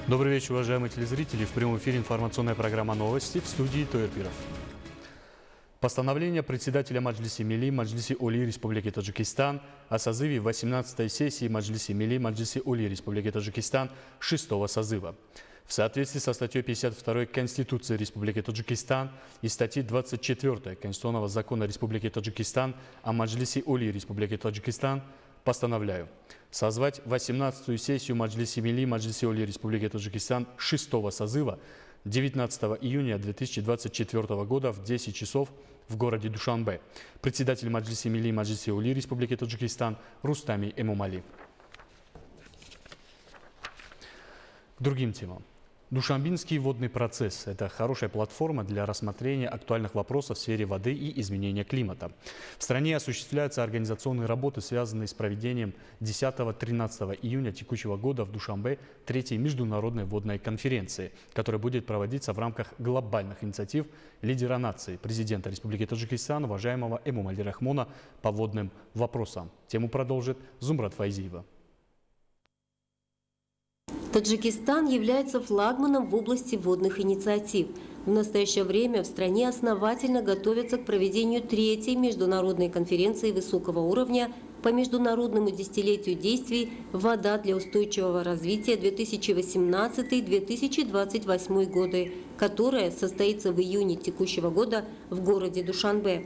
Добрый вечер, уважаемые телезрители. В прямом эфире информационная программа «Новости», в студии Тойр Пиров. Постановление председателя Маджлиси Милли Маджлиси Оли Республики Таджикистан о созыве 18-й сессии Маджлиси Милли Маджлиси Оли Республики Таджикистан 6-го созыва. В соответствии со статьей 52 Конституции Республики Таджикистан и статьей 24 Конституционного закона Республики Таджикистан о Маджлиси Оли Республики Таджикистан постановляю созвать 18-ю сессию Маджлиси Милли Маджлиси Оли Республики Таджикистан 6-го созыва 19 июня 2024 года в 10 часов в городе Душанбе. Председатель Маджлиси Милли Маджлиси Оли Республики Таджикистан Рустами Эмомали. К другим темам. Душанбинский водный процесс – это хорошая платформа для рассмотрения актуальных вопросов в сфере воды и изменения климата. В стране осуществляются организационные работы, связанные с проведением 10-13 июня текущего года в Душанбе 3-й международной водной конференции, которая будет проводиться в рамках глобальных инициатив лидера нации, президента Республики Таджикистан, уважаемого Эмомали Рахмона по водным вопросам. Тему продолжит Зумрат Файзиева. Таджикистан является флагманом в области водных инициатив. В настоящее время в стране основательно готовятся к проведению 3-й международной конференции высокого уровня по международному десятилетию действий «Вода для устойчивого развития 2018-2028 годы», которая состоится в июне текущего года в городе Душанбе.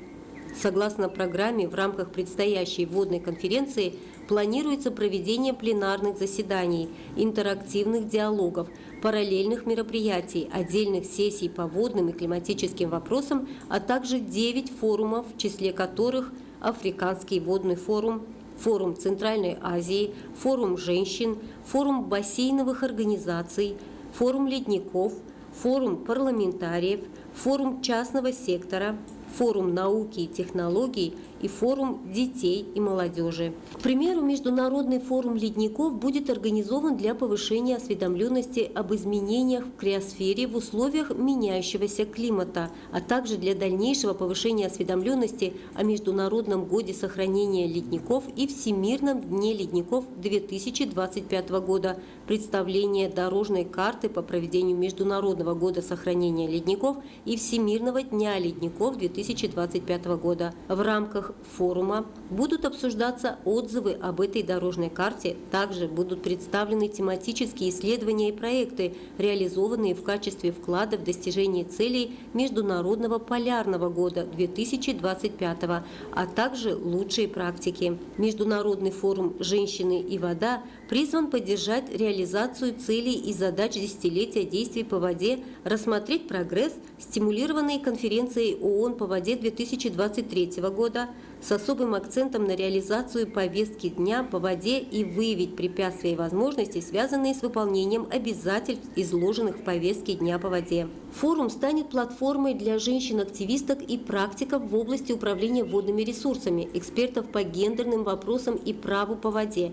Согласно программе, в рамках предстоящей водной конференции планируется проведение пленарных заседаний, интерактивных диалогов, параллельных мероприятий, отдельных сессий по водным и климатическим вопросам, а также 9 форумов, в числе которых Африканский водный форум, форум Центральной Азии, форум женщин, форум бассейновых организаций, форум ледников, форум парламентариев, форум частного сектора, форум науки и технологий и форум детей и молодежи. К примеру, Международный форум ледников будет организован для повышения осведомленности об изменениях в криосфере в условиях меняющегося климата, а также для дальнейшего повышения осведомленности о Международном годе сохранения ледников и Всемирном дне ледников 2025 года, представление дорожной карты по проведению Международного года сохранения ледников и Всемирного дня ледников 2025 года. В рамках форума будут обсуждаться отзывы об этой дорожной карте, также будут представлены тематические исследования и проекты, реализованные в качестве вклада в достижение целей Международного полярного года 2025, а также лучшие практики. Международный форум «Женщины и вода» призван поддержать реализацию целей и задач десятилетия действий по воде, рассмотреть прогресс, стимулированный конференцией ООН по воде 2023 года, с особым акцентом на реализацию повестки дня по воде и выявить препятствия и возможности, связанные с выполнением обязательств, изложенных в повестке дня по воде. Форум станет платформой для женщин-активисток и практиков в области управления водными ресурсами, экспертов по гендерным вопросам и праву по воде,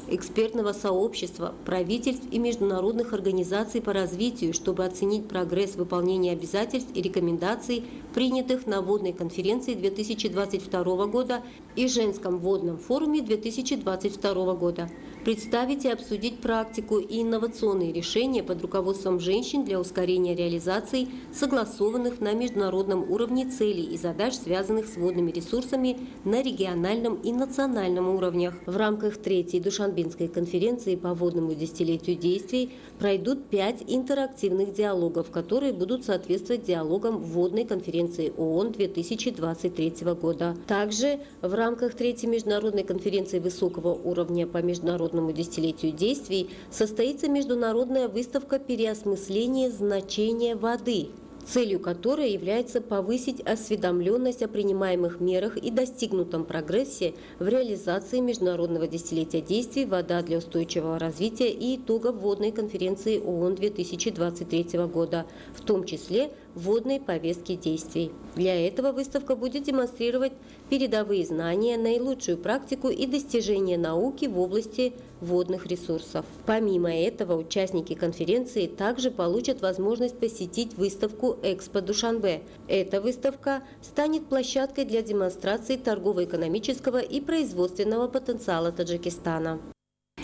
экспертного сообщества, правительств и международных организаций по развитию, чтобы оценить прогресс выполнения обязательств и рекомендаций, принятых на водной конференции 2022 года и женском водном форуме 2022 года, представить и обсудить практику и инновационные решения под руководством женщин для ускорения реализации согласованных на международном уровне целей и задач, связанных с водными ресурсами на региональном и национальном уровнях. В рамках 3-й Душанбинской конференции по водному десятилетию действий пройдут 5 интерактивных диалогов, которые будут соответствовать диалогам водной конференции ООН 2023 года. Также в рамках 3-й международной конференции высокого уровня по международному десятилетию действий состоится международная выставка «Переосмысление значения воды», целью которой является повысить осведомленность о принимаемых мерах и достигнутом прогрессе в реализации международного десятилетия действий «Вода для устойчивого развития» и итогов водной конференции ООН 2023 года, в том числе водной повестки действий. Для этого выставка будет демонстрировать передовые знания, наилучшую практику и достижения науки в области водных ресурсов. Помимо этого, участники конференции также получат возможность посетить выставку «Экспо Душанбе». Эта выставка станет площадкой для демонстрации торгово-экономического и производственного потенциала Таджикистана.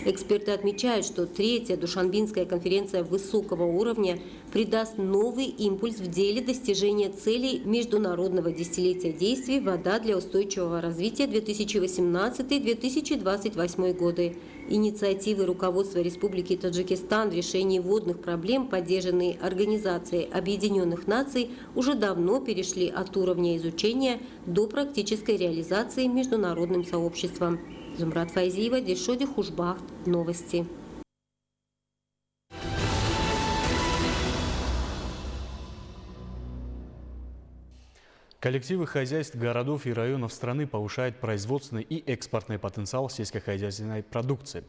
Эксперты отмечают, что третья Душанбинская конференция высокого уровня придаст новый импульс в деле достижения целей Международного десятилетия действий «Вода для устойчивого развития 2018-2028 годы». Инициативы руководства Республики Таджикистан в решении водных проблем, поддержанные Организацией Объединенных Наций, уже давно перешли от уровня изучения до практической реализации международным сообществом. Зумрат Файзиева, Дильшоди Хушбахт. Новости. Коллективы хозяйств городов и районов страны повышают производственный и экспортный потенциал сельскохозяйственной продукции.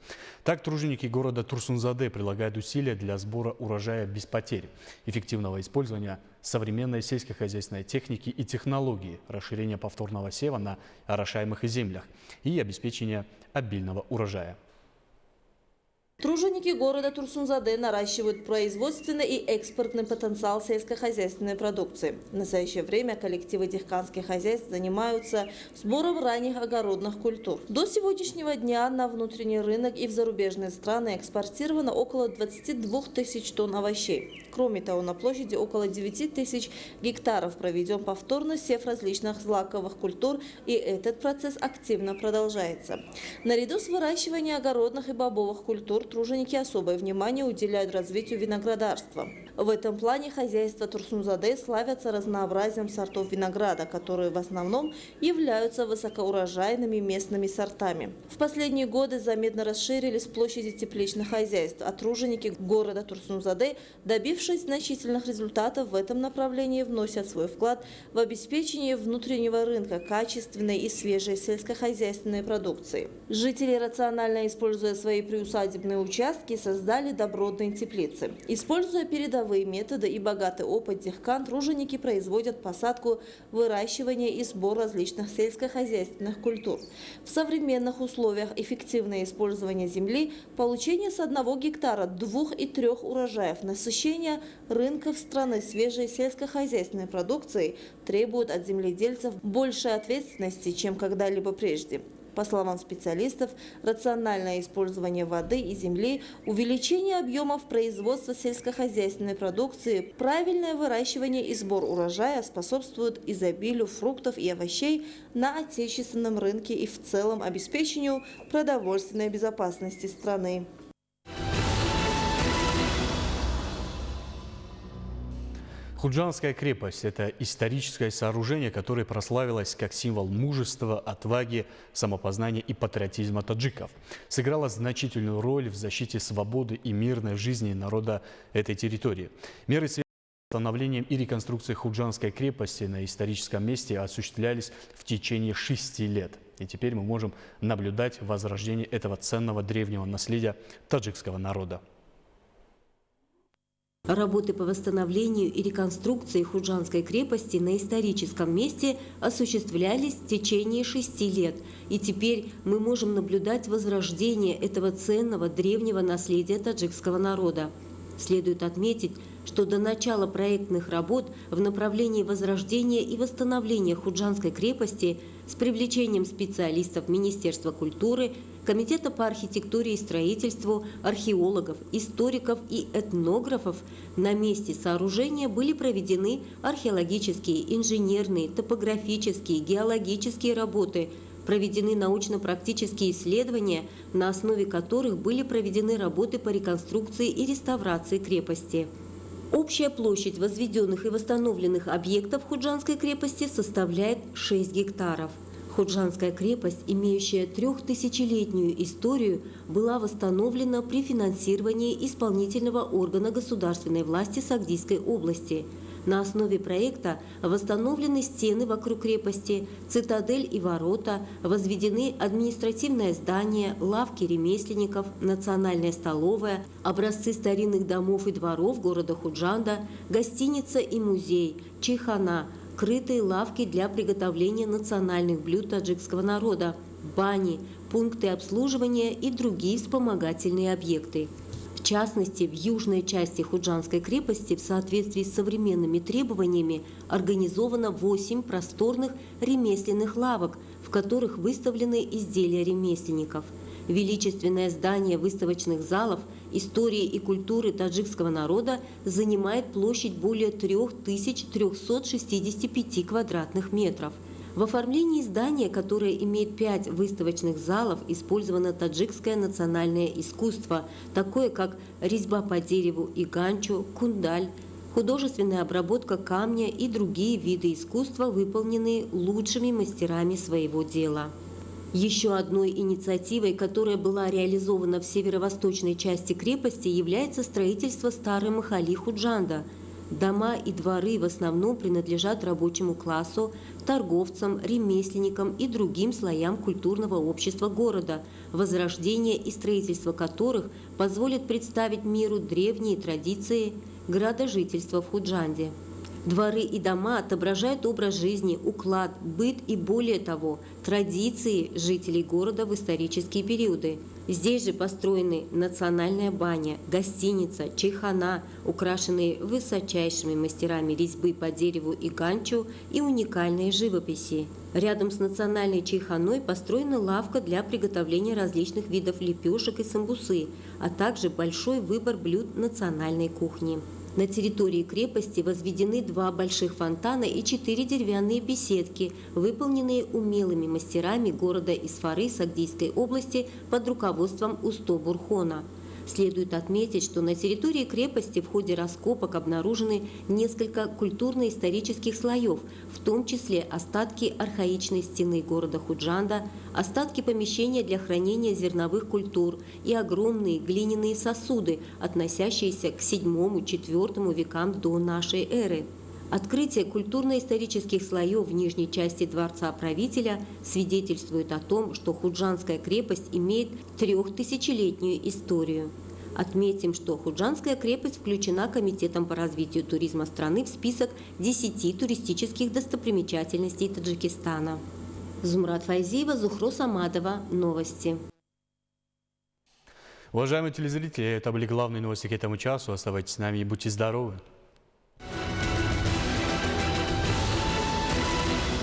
Так, труженики города Турсунзаде прилагают усилия для сбора урожая без потерь, эффективного использования современной сельскохозяйственной техники и технологии, расширения повторного сева на орошаемых землях и обеспечения обильного урожая. Труженики города Турсунзаде наращивают производственный и экспортный потенциал сельскохозяйственной продукции. В настоящее время коллективы дихканских хозяйств занимаются сбором ранних огородных культур. До сегодняшнего дня на внутренний рынок и в зарубежные страны экспортировано около 22 тысяч тонн овощей. Кроме того, на площади около 9 тысяч гектаров проведен повторный сев различных злаковых культур, и этот процесс активно продолжается. Наряду с выращиванием огородных и бобовых культур труженики особое внимание уделяют развитию виноградарства. В этом плане хозяйства Турсунзаде славятся разнообразием сортов винограда, которые в основном являются высокоурожайными местными сортами. В последние годы заметно расширились площади тепличных хозяйств, а труженики города Турсунзаде, добившись значительных результатов в этом направлении, вносят свой вклад в обеспечение внутреннего рынка качественной и свежей сельскохозяйственной продукции. Жители, рационально используя свои приусадебные участки, создали добротные теплицы. Используя передовые методы и богатый опыт дихкан, труженики производят посадку, выращивание и сбор различных сельскохозяйственных культур. В современных условиях эффективное использование земли, получение с 1 гектара 2 и 3 урожаев, насыщение рынков страны свежей сельскохозяйственной продукцией требует от земледельцев большей ответственности, чем когда-либо прежде. По словам специалистов, рациональное использование воды и земли, увеличение объемов производства сельскохозяйственной продукции, правильное выращивание и сбор урожая способствуют изобилию фруктов и овощей на отечественном рынке и в целом обеспечению продовольственной безопасности страны. Худжанская крепость – это историческое сооружение, которое прославилось как символ мужества, отваги, самопознания и патриотизма таджиков. Сыграло значительную роль в защите свободы и мирной жизни народа этой территории. Меры связи с восстановлением и реконструкцией Худжанской крепости на историческом месте осуществлялись в течение 6 лет. И теперь мы можем наблюдать возрождение этого ценного древнего наследия таджикского народа. Работы по восстановлению и реконструкции Худжанской крепости на историческом месте осуществлялись в течение 6 лет. И теперь мы можем наблюдать возрождение этого ценного древнего наследия таджикского народа. Следует отметить, что до начала проектных работ в направлении возрождения и восстановления Худжанской крепости с привлечением специалистов Министерства культуры, Комитета по архитектуре и строительству, археологов, историков и этнографов на месте сооружения были проведены археологические, инженерные, топографические, геологические работы, проведены научно-практические исследования, на основе которых были проведены работы по реконструкции и реставрации крепости. Общая площадь возведенных и восстановленных объектов Худжанской крепости составляет 6 гектаров. Худжанская крепость, имеющая 3000-летнюю историю, была восстановлена при финансировании исполнительного органа государственной власти Сагдийской области. На основе проекта восстановлены стены вокруг крепости, цитадель и ворота, возведены административное здание, лавки ремесленников, национальная столовая, образцы старинных домов и дворов города Худжанда, гостиница и музей, чайхана, крытые лавки для приготовления национальных блюд таджикского народа, бани, пункты обслуживания и другие вспомогательные объекты. В частности, в южной части Худжанской крепости в соответствии с современными требованиями организовано 8 просторных ремесленных лавок, в которых выставлены изделия ремесленников. Величественное здание выставочных залов истории и культуры таджикского народа занимает площадь более 3365 квадратных метров. В оформлении здания, которое имеет 5 выставочных залов, использовано таджикское национальное искусство, такое как резьба по дереву и ганчу, кундаль, художественная обработка камня и другие виды искусства, выполненные лучшими мастерами своего дела. Еще одной инициативой, которая была реализована в северо-восточной части крепости, является строительство старой махали Худжанда. Дома и дворы в основном принадлежат рабочему классу, торговцам, ремесленникам и другим слоям культурного общества города, возрождение и строительство которых позволит представить миру древние традиции градожительства в Худжанде. Дворы и дома отображают образ жизни, уклад, быт и, более того, традиции жителей города в исторические периоды. Здесь же построены национальная баня, гостиница, чайхана, украшенные высочайшими мастерами резьбы по дереву и ганчу и уникальной живописи. Рядом с национальной чайханой построена лавка для приготовления различных видов лепешек и самбусы, а также большой выбор блюд национальной кухни. На территории крепости возведены 2 больших фонтана и 4 деревянные беседки, выполненные умелыми мастерами города Исфары Сагдийской области под руководством Усто Бурхона. Следует отметить, что на территории крепости в ходе раскопок обнаружены несколько культурно-исторических слоев, в том числе остатки архаичной стены города Худжанда, остатки помещения для хранения зерновых культур и огромные глиняные сосуды, относящиеся к VII-IV векам до нашей эры. Открытие культурно-исторических слоев в нижней части дворца правителя свидетельствует о том, что Худжанская крепость имеет 3000-летнюю историю. Отметим, что Худжанская крепость включена Комитетом по развитию туризма страны в список 10 туристических достопримечательностей Таджикистана. Зумрат Файзиева, Зухро Самадова. Новости. Уважаемые телезрители, это были главные новости к этому часу. Оставайтесь с нами и будьте здоровы.